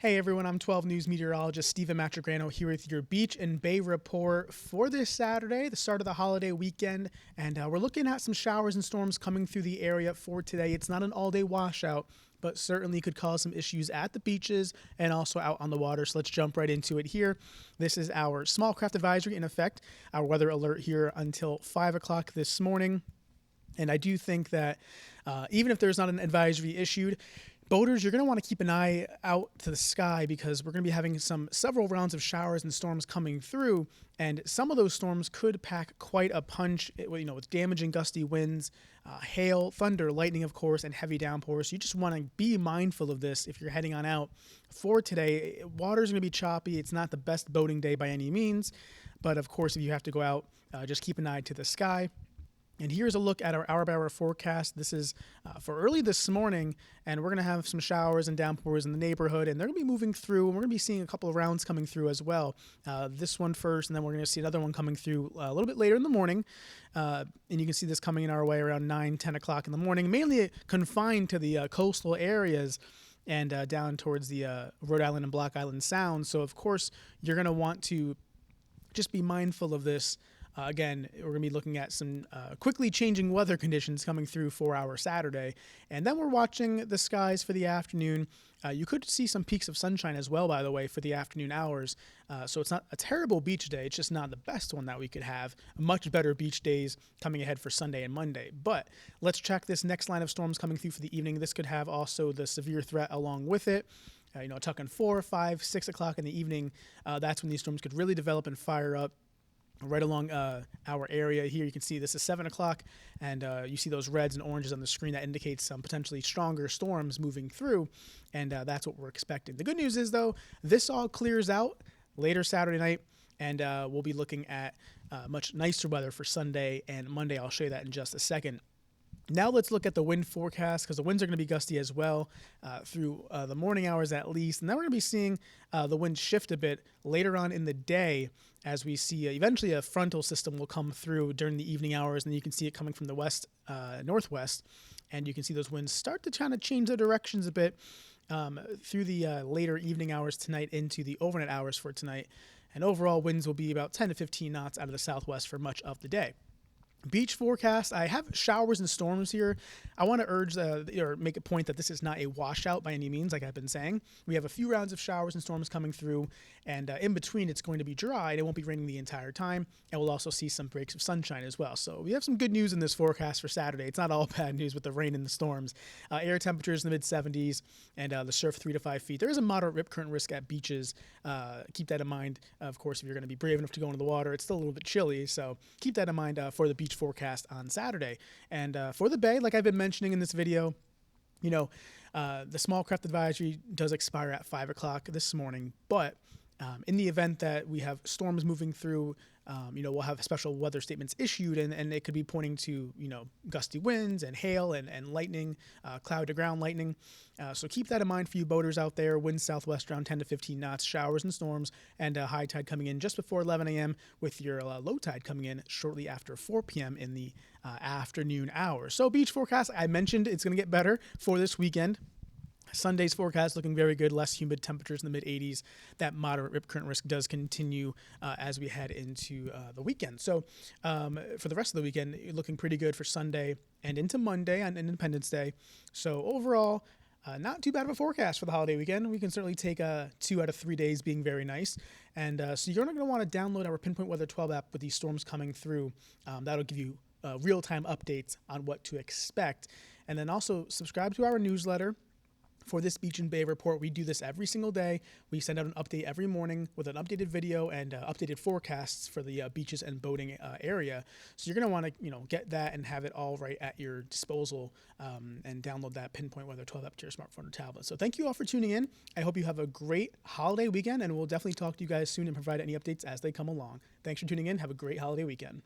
Hey everyone, I'm 12 News meteorologist Stephen Matregrano here with your beach and bay report for this Saturday, the start of the holiday weekend, and we're looking at some showers and storms coming through the area for today. It's not an all-day washout, but certainly could cause some issues at the beaches and also out on the water. So let's jump right into it here. This is our small craft advisory in effect, our weather alert here until 5 o'clock this morning. And I do think that even if there's not an advisory issued, boaters, you're going to want to keep an eye out to the sky because we're going to be having several rounds of showers and storms coming through, and some of those storms could pack quite a punch, with damaging gusty winds, hail, thunder, lightning, of course, and heavy downpours. So you just want to be mindful of this if you're heading on out for today. Water's going to be choppy. It's not the best boating day by any means, but of course, if you have to go out, just keep an eye to the sky. And here's a look at our hour-by-hour forecast. This is for early this morning, and we're going to have some showers and downpours in the neighborhood, and they're going to be moving through, and we're going to be seeing a couple of rounds coming through as well. This one first, and then we're going to see another one coming through a little bit later in the morning. And you can see this coming in our way around 9, 10 o'clock in the morning, mainly confined to the coastal areas and down towards the Rhode Island and Block Island Sound. So, of course, you're going to want to just be mindful of this. Again, we're going to be looking at some quickly changing weather conditions coming through for our Saturday. And then we're watching the skies for the afternoon. You could see some peaks of sunshine as well, by the way, for the afternoon hours. So it's not a terrible beach day. It's just not the best one that we could have. Much better beach days coming ahead for Sunday and Monday. But let's check this next line of storms coming through for the evening. This could have also the severe threat along with it. Talking 4, 5, 6 o'clock in the evening. That's when these storms could really develop and fire up. Right along our area here, you can see this is 7 o'clock, and you see those reds and oranges on the screen. That indicates some potentially stronger storms moving through, and that's what we're expecting. The good news is, though, this all clears out later Saturday night, and we'll be looking at much nicer weather for Sunday and Monday. I'll show you that in just a second. Now let's look at the wind forecast, because the winds are going to be gusty as well through the morning hours at least. And then we're going to be seeing the wind shift a bit later on in the day as we see eventually a frontal system will come through during the evening hours. And you can see it coming from the west, northwest. And you can see those winds start to kind of change their directions a bit through the later evening hours tonight into the overnight hours for tonight. And overall winds will be about 10 to 15 knots out of the southwest for much of the day. Beach forecast, I have showers and storms here. I want to urge or make a point that this is not a washout by any means, like I've been saying. We have a few rounds of showers and storms coming through, and in between it's going to be dry. It won't be raining the entire time, and we'll also see some breaks of sunshine as well. So we have some good news in this forecast for Saturday. It's not all bad news with the rain and the storms. Air temperatures in the mid-70s, and the surf 3 to 5 feet. There is a moderate rip current risk at beaches. Keep that in mind. Of course, if you're going to be brave enough to go into the water, it's still a little bit chilly, so keep that in mind for the beach forecast on Saturday. And for the bay, like I've been mentioning in this video, the small craft advisory does expire at 5 o'clock this morning, but in the event that we have storms moving through, we'll have special weather statements issued, and it could be pointing to, gusty winds and hail and lightning, cloud to ground lightning. So keep that in mind for you boaters out there. Winds southwest around 10 to 15 knots, showers and storms, and high tide coming in just before 11 a.m. with your low tide coming in shortly after 4 p.m. in the afternoon hours. So beach forecast, I mentioned it's going to get better for this weekend. Sunday's forecast looking very good, less humid temperatures in the mid-80s. That moderate rip current risk does continue as we head into the weekend. So for the rest of the weekend, looking pretty good for Sunday and into Monday on Independence Day. So overall, not too bad of a forecast for the holiday weekend. We can certainly take 2 out of 3 days being very nice. And so you're going to want to download our Pinpoint Weather 12 app with these storms coming through. That'll give you real-time updates on what to expect. And then also subscribe to our newsletter for this Beach and Bay report. We do this every single day. We send out an update every morning with an updated video and updated forecasts for the beaches and boating area. So you're going to want to, get that and have it all right at your disposal and download that Pinpoint Weather 12 app to your smartphone or tablet. So thank you all for tuning in. I hope you have a great holiday weekend, and we'll definitely talk to you guys soon and provide any updates as they come along. Thanks for tuning in. Have a great holiday weekend.